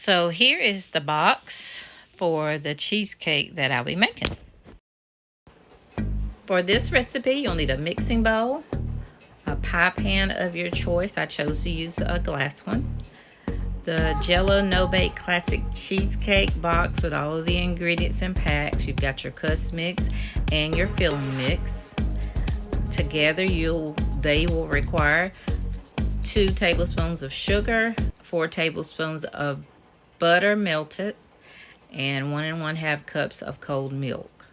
So here is the box for the cheesecake that I'll be making. For this recipe, you'll need a mixing bowl, a pie pan of your choice. I chose to use a glass one. The Jello No Classic Cheesecake box with all of the ingredients and packs. You've got your crust mix and your filling mix. Together, they will require 2 tablespoons of sugar, 4 tablespoons of butter melted, and 1 1/2 cups of cold milk.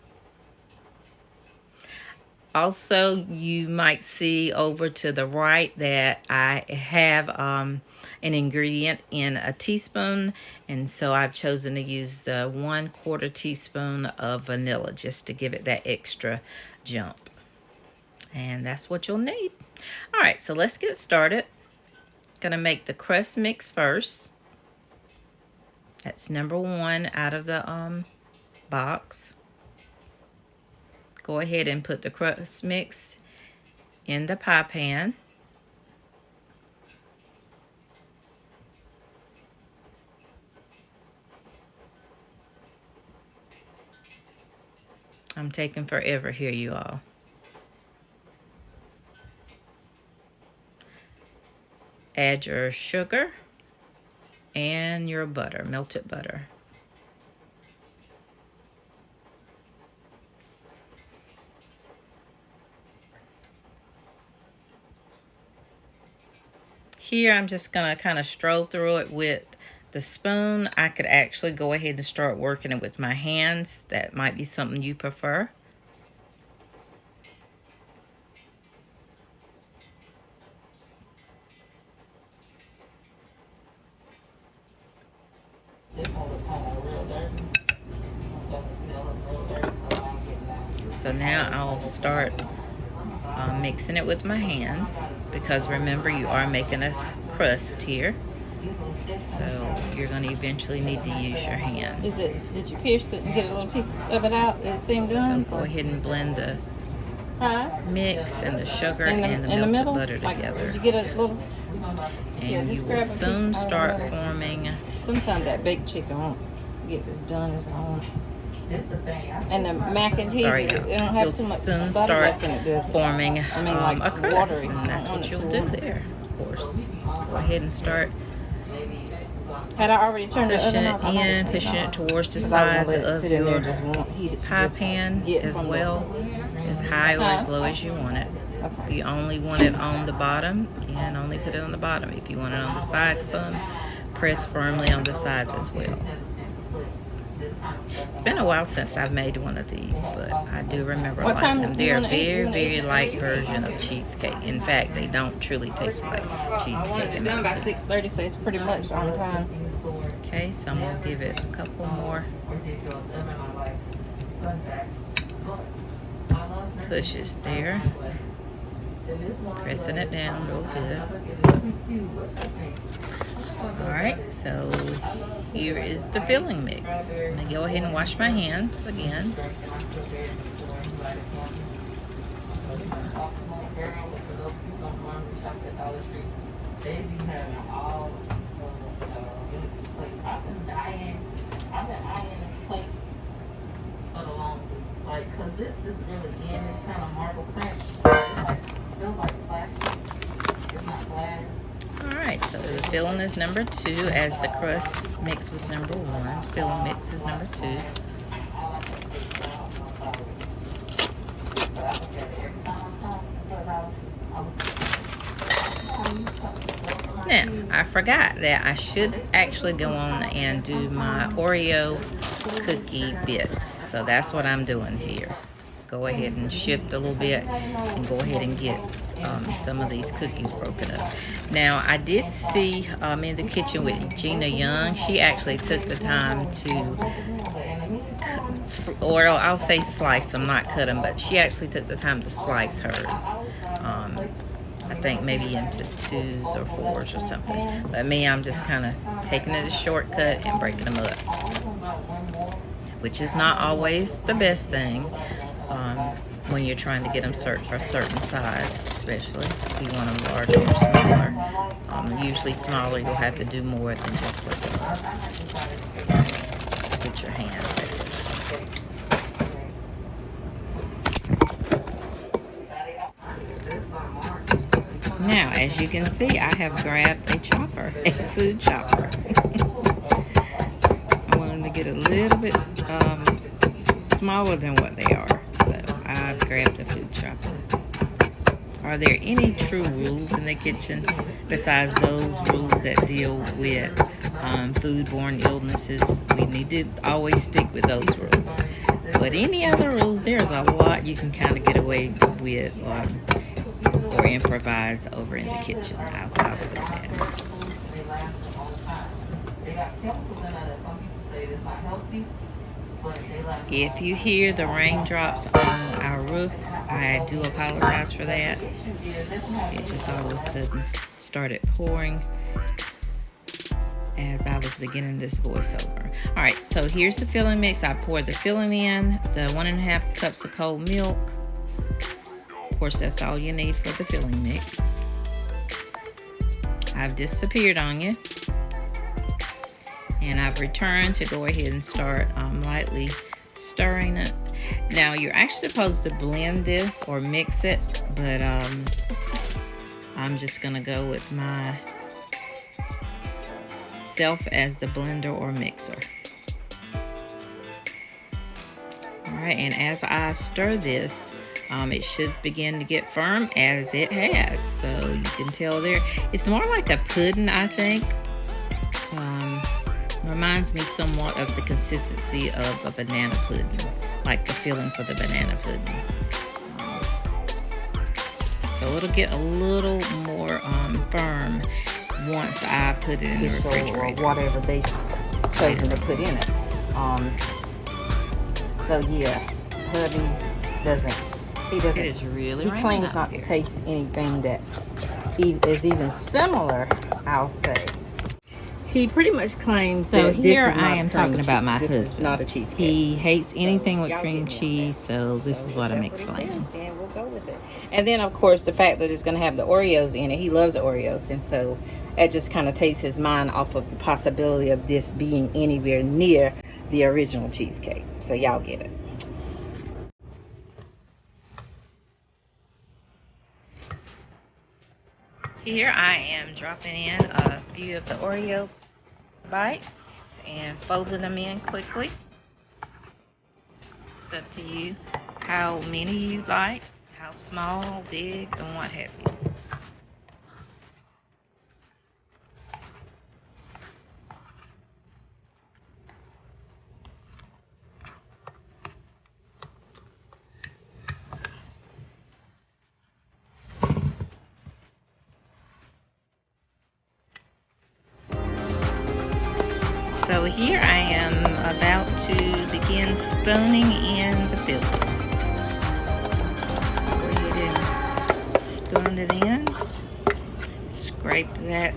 Also, you might see over to the right that I have an ingredient in a teaspoon, and so I've chosen to use 1/4 teaspoon of vanilla just to give it that extra jump. And that's what you'll need. All right, so let's get started. Gonna make the crust mix first. That's number 1 out of the box. Go ahead and put the crust mix in the pie pan. I'm taking forever here, you all. Add your sugar and your butter, melted butter. Here I'm just going to kind of stroll through it with the spoon. I could actually go ahead and start working it with my hands. That might be something you prefer. So now I'll start mixing it with my hands, because remember, you are making a crust here, so you're going to eventually need to use your hands. Did you pierce it and get a little piece of it out? Did it seem done? So go ahead and blend the mix and the sugar and the melted middle? butter together. Did you get a little? And you will soon start forming. Sometimes that baked chicken won't get as done as I want. And the mac and cheese, it don't have too much soon butter start left in it, does it? forming like a crust, watery. and that's what you'll do there, of course. Go ahead and start Had I already turned pushing it in, pushing it towards the sides of your pie pan as well, as high or as low as you want it. Okay. If you only want it on the bottom, you can only put it on the bottom. If you want it on the sides some, press firmly on the sides as well. It's been a while since I've made one of these, but I do remember liking them. They're a very, very light version of cheesecake. In fact, they don't truly taste like cheesecake. It's done by 6:30, so it's pretty much on time. Okay, so I'm going to give it a couple more pushes there. Pressing it down real good. Alright, so here is the filling mix. I'm going to go ahead and wash my hands again. Because this is really in, it's kind of marble print. It feels like plastic. It's not glass. Alright, so the filling is number 2, as the crust mix was number 1. Filling mix is number 2. Now, I forgot that I should actually go on and do my Oreo cookie bits. So that's what I'm doing here. Go ahead and shift a little bit and go ahead and get some of these cookies broken up. Now, I did see in the kitchen with Gina Young, she actually took the time to, or I'll say slice them, not cut them, but she actually took the time to slice hers. I think maybe into 2s or 4s or something. But me, I'm just kind of taking it a shortcut and breaking them up, which is not always the best thing when you're trying to get them a certain size, especially if you want them larger or smaller. Usually smaller, you'll have to do more than just put your hand there. Now, as you can see, I have grabbed a chopper, a food chopper. I want them to get a little bit smaller than what they are, so I've grabbed a food chopper. Are there any true rules in the kitchen besides those rules that deal with foodborne illnesses? We need to always stick with those rules. But any other rules, there's a lot you can kind of get away with or improvise over in the kitchen. I'll say that. If you hear the raindrops on our roof, I do apologize for that. It just all of a sudden started pouring as I was beginning this voiceover. All right, so here's the filling mix. I poured the filling in, the 1.5 cups of cold milk. Of course, that's all you need for the filling mix. I've disappeared on you. And I've returned to go ahead and start lightly stirring it. Now, you're actually supposed to blend this or mix it, but I'm just gonna go with my self as the blender or mixer. All right, and as I stir this, it should begin to get firm, as it has. So you can tell there, it's more like a pudding, I think. Reminds me somewhat of the consistency of a banana pudding, like the filling for the banana pudding. So it'll get a little more firm once I put it in the refrigerator. Or whatever they've chosen to put in it. So yeah, hubby doesn't. It is really. He claims not to taste anything that is even similar, I'll say. He pretty much claims that here this is not I am talking about my husband. This is not a cheesecake. He hates anything with cream cheese, so this is what I'm explaining. And we'll go with it. And then, of course, the fact that it's going to have the Oreos in it. He loves Oreos, and so that just kind of takes his mind off of the possibility of this being anywhere near the original cheesecake. So y'all get it. Here I am dropping in a few of the Oreo bites and folding them in quickly. It's up to you how many you like, how small, big, and what have you. So here I am about to begin spooning in the filling. Go ahead and spoon it in. Scrape that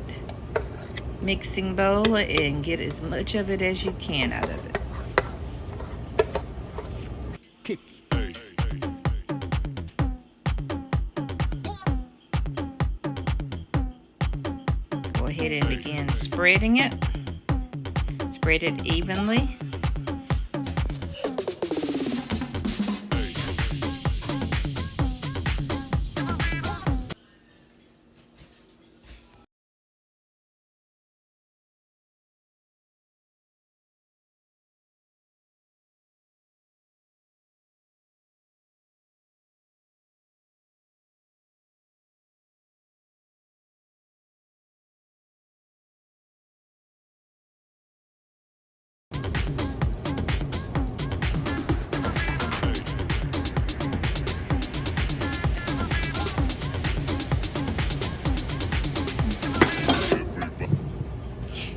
mixing bowl and get as much of it as you can out of it. Go ahead and begin spreading it. Spread it evenly.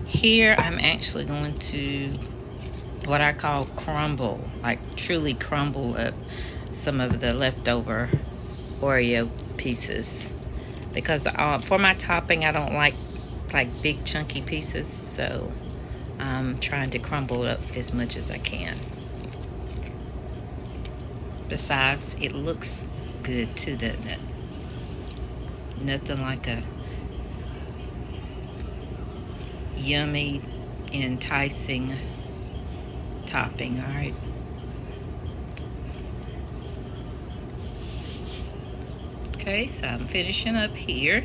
Here I'm actually going to what I call crumble, like truly crumble up some of the leftover Oreo pieces, because for my topping I don't like big chunky pieces, so I'm trying to crumble up as much as I can. Besides, it looks good too, doesn't it? Nothing like a yummy, enticing topping. All right. Okay, so I'm finishing up here.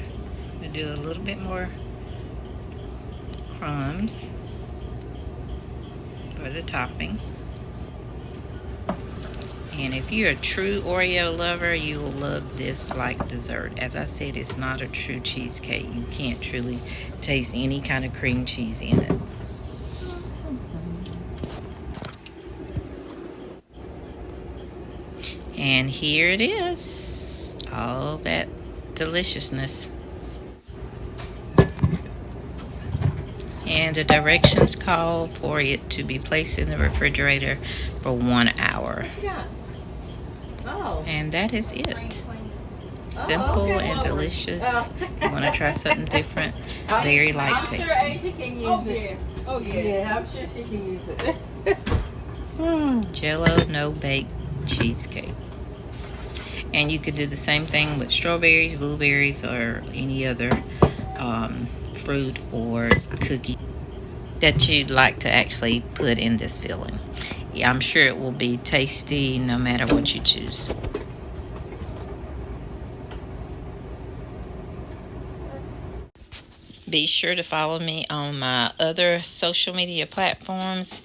I'm gonna do a little bit more crumbs for the topping. And if you're a true Oreo lover, you will love this like dessert. As I said, it's not a true cheesecake. You can't truly taste any kind of cream cheese in it. And here it is, all that deliciousness. And the directions call for it to be placed in the refrigerator for 1 hour. Oh. And that is it. Simple and delicious. If you want to try something different, very light I'm tasting. sure Asia can use it. Oh, yes. Yeah, I'm sure she can use it. Jello No Bake Cheesecake. And you could do the same thing with strawberries, blueberries, or any other fruit or cookie that you'd like to actually put in this filling. Yeah, I'm sure it will be tasty no matter what you choose. Be sure to follow me on my other social media platforms.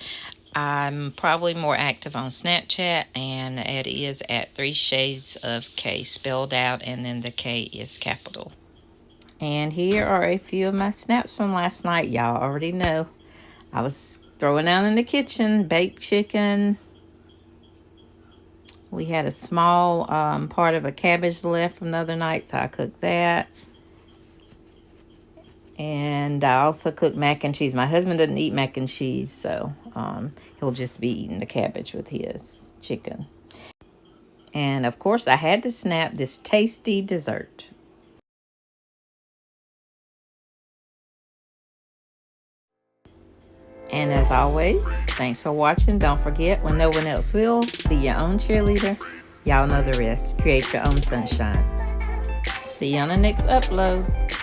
I'm probably more active on Snapchat, and it is at 3 Shades of K, spelled out, and then the K is capital. And here are a few of my snaps from last night. Y'all already know I was throwing down in the kitchen, baked chicken. We had a small part of a cabbage left from the other night, so I cooked that. And I also cooked mac and cheese. My husband doesn't eat mac and cheese, so he'll just be eating the cabbage with his chicken. And, of course, I had to snap this tasty dessert. And as always, thanks for watching. Don't forget, when no one else will, be your own cheerleader. Y'all know the rest. Create your own sunshine. See you on the next upload.